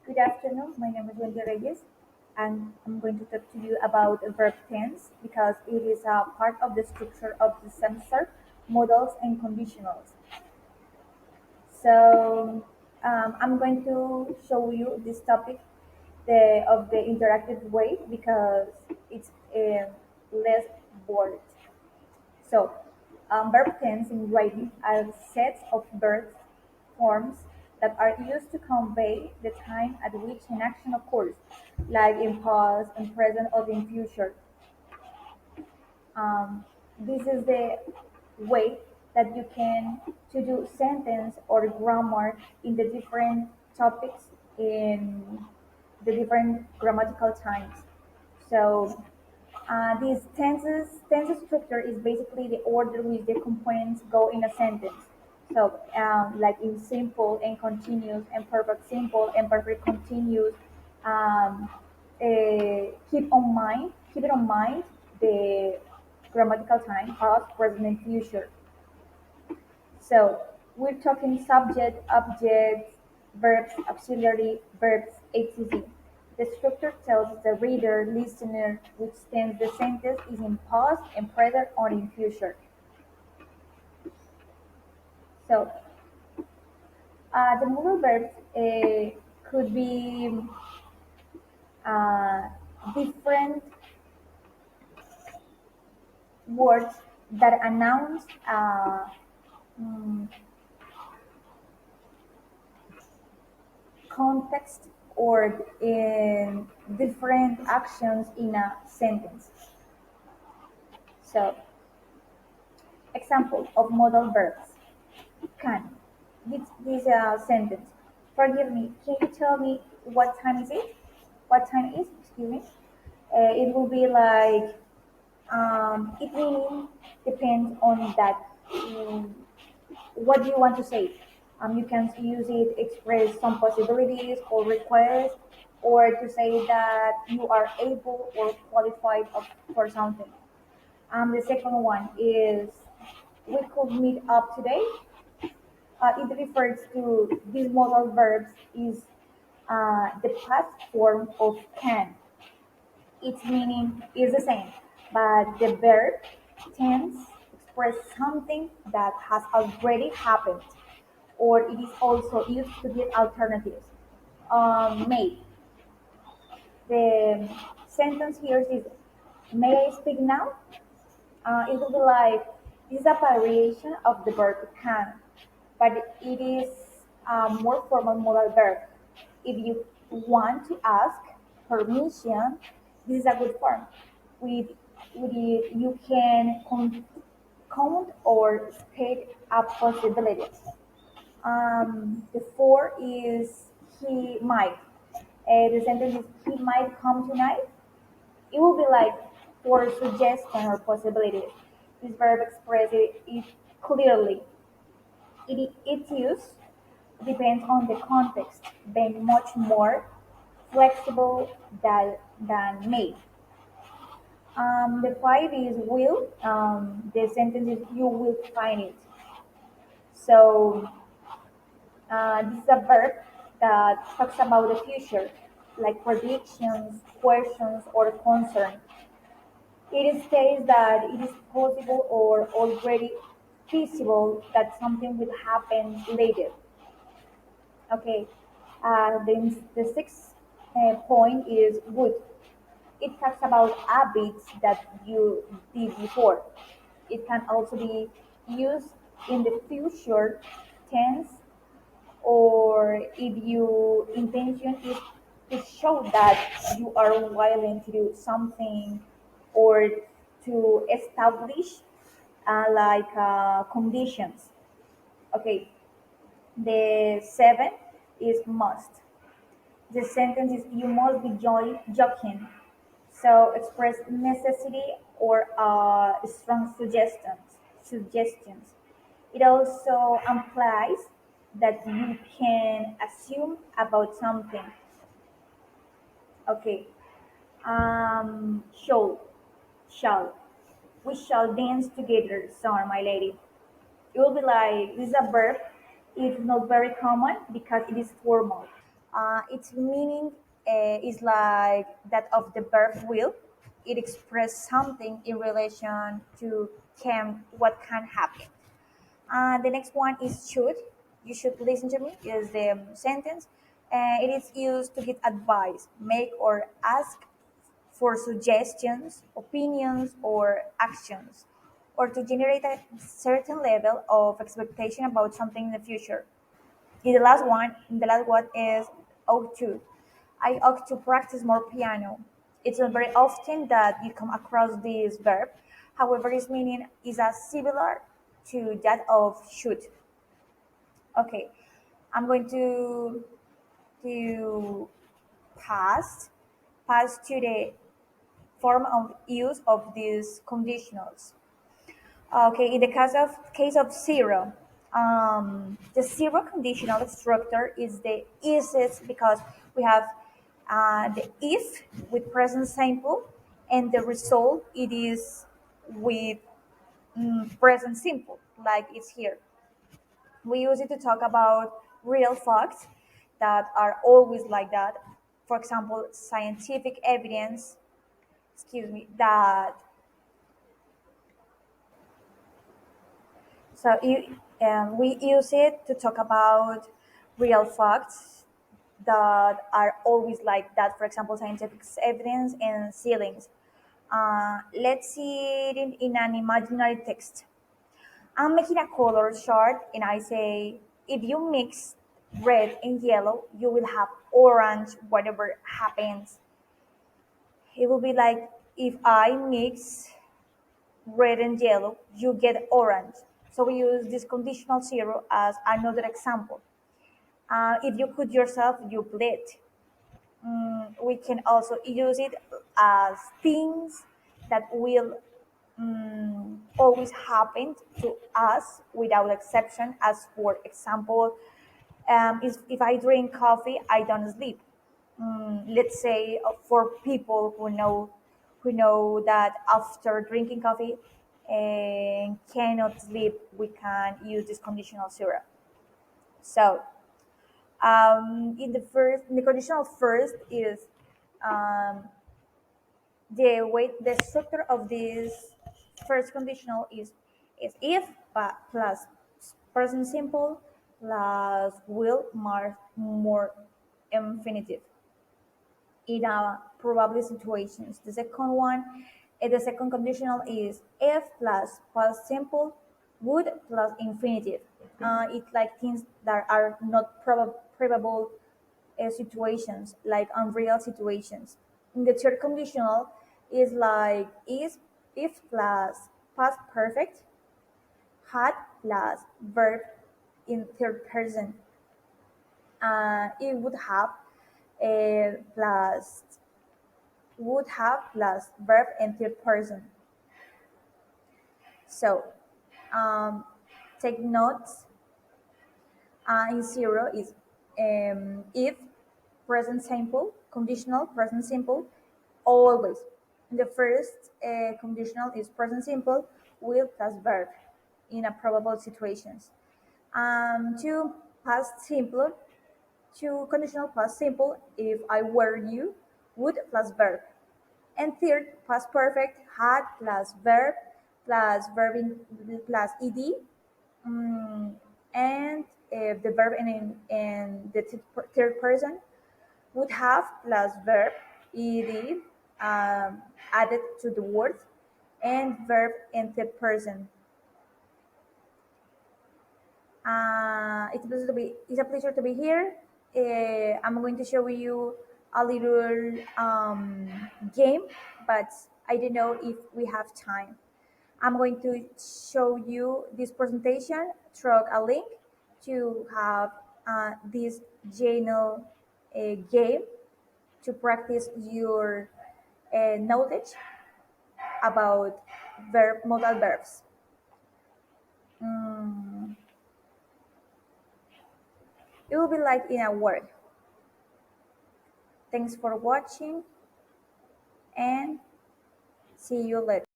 Good afternoon. My name is Reyes, and I'm going to talk to you about verb tense because it is a part of the structure of the semester, modals, and conditionals. So I'm going to show you this topic of the interactive way because it's less bored. So, verb tense in writing are sets of verb forms that are used to convey the time at which an action occurs, like in past, in present, or in future. This is the way that you can to do sentence or grammar in the different topics in the different grammatical times. So this tenses structure is basically the order which the components go in a sentence. So, like in simple and continuous and perfect simple and perfect continuous, um, keep it on mind the grammatical time, past, present, and future. So we're talking subject, objects, verbs, auxiliary, verbs, etc. The structure tells the reader, listener, which tense the sentence is in past and present or in future. So the modal verbs could be uh, different words that announce mm, context or in different actions in a sentence. So, example of modal verbs. Can. This sentence. Forgive me. Can you tell me what time is it? What time is? Excuse me. It will be like it meaning depends on that. What do you want to say? You can use it express some possibilities or requests, or to say that you are able or qualified for something. The second one is we could meet up today. It refers to these modal verbs is the past form of can. Its meaning is the same, but the verb tense express something that has already happened, or it is also used to give alternatives. May. The sentence here is, may I speak now? It will be like, this is a variation of the verb can, but it is a more formal modal verb. If you want to ask permission, this is a good form. With it, you can count or state a possibility. The four is he might. The sentence is he might come tonight. It will be like for suggestion or possibility. This verb expresses it clearly. Its use depends on the context, being much more flexible than may. The five is will. The sentence is you will find it. So this is a verb that talks about the future, like predictions, questions, or concern. It states that it is possible or already feasible that something will happen later. Okay. Then the sixth point is would. It talks about habits that you did before. It can also be used in the future tense, or if your intention is to show that you are willing to do something or to establish conditions. Okay, the seven is must. The sentence is you must be joking. So express necessity or strong suggestions. It also implies that you can assume about something. Okay. Shall. Shall. We shall dance together, sir, my lady. It will be like this is a verb. It's not very common because it is formal. Its meaning is like that of the verb will. It expresses something in relation to what can happen. The next one is should. You should listen to me is the sentence. It is used to give advice, make or ask for suggestions, opinions, or actions, or to generate a certain level of expectation about something in the future. The last one is ought to. I ought to practice more piano. It's not very often that you come across this verb. However, its meaning is as similar to that of should. Okay, I'm going to pass pass to the form of use of these conditionals. Okay, in the case of zero, the zero conditional structure is the easiest because we have the if with present simple, and the result it is with present simple, like it's here. We use it to talk about real facts that are always like that. For example, scientific evidence, excuse me, that we use it to talk about real facts that are always like that. For example, scientific evidence and ceilings. Let's see it in an imaginary text. I'm making a color chart and I say, if you mix red and yellow, you will have orange, whatever happens. It will be like if I mix red and yellow, you get orange. So we use this conditional zero as another example. If you cut yourself, you bleed. We can also use it as things that will always happen to us without exception. As for example, if I drink coffee, I don't sleep. Let's say for people who know that after drinking coffee and cannot sleep, we can use this conditional zero. So in the conditional first is the structure of this first conditional is if plus present simple plus will more infinitive in probably situations. The second conditional is if plus past simple, would plus infinitive. It's like things that are not probable situations, like unreal situations. In the third conditional is like is if plus past perfect, had plus verb in third person. It plus would have plus verb in third person. So um, take notes. In zero is if present simple, conditional present simple, always. The first conditional is present simple, will plus verb in a probable situations. Two past simple, two conditional past simple, if I were you, would plus verb. And third, past perfect, had plus verb plus ed, and the verb in the third person would have plus verb ed added to the word, and verb in third person. It's a pleasure to be here. I'm going to show you a little game, but I don't know if we have time. I'm going to show you this presentation through a link to have this journal game to practice your knowledge about modal verbs. Mm, it will be like in a word. Thanks for watching and see you later.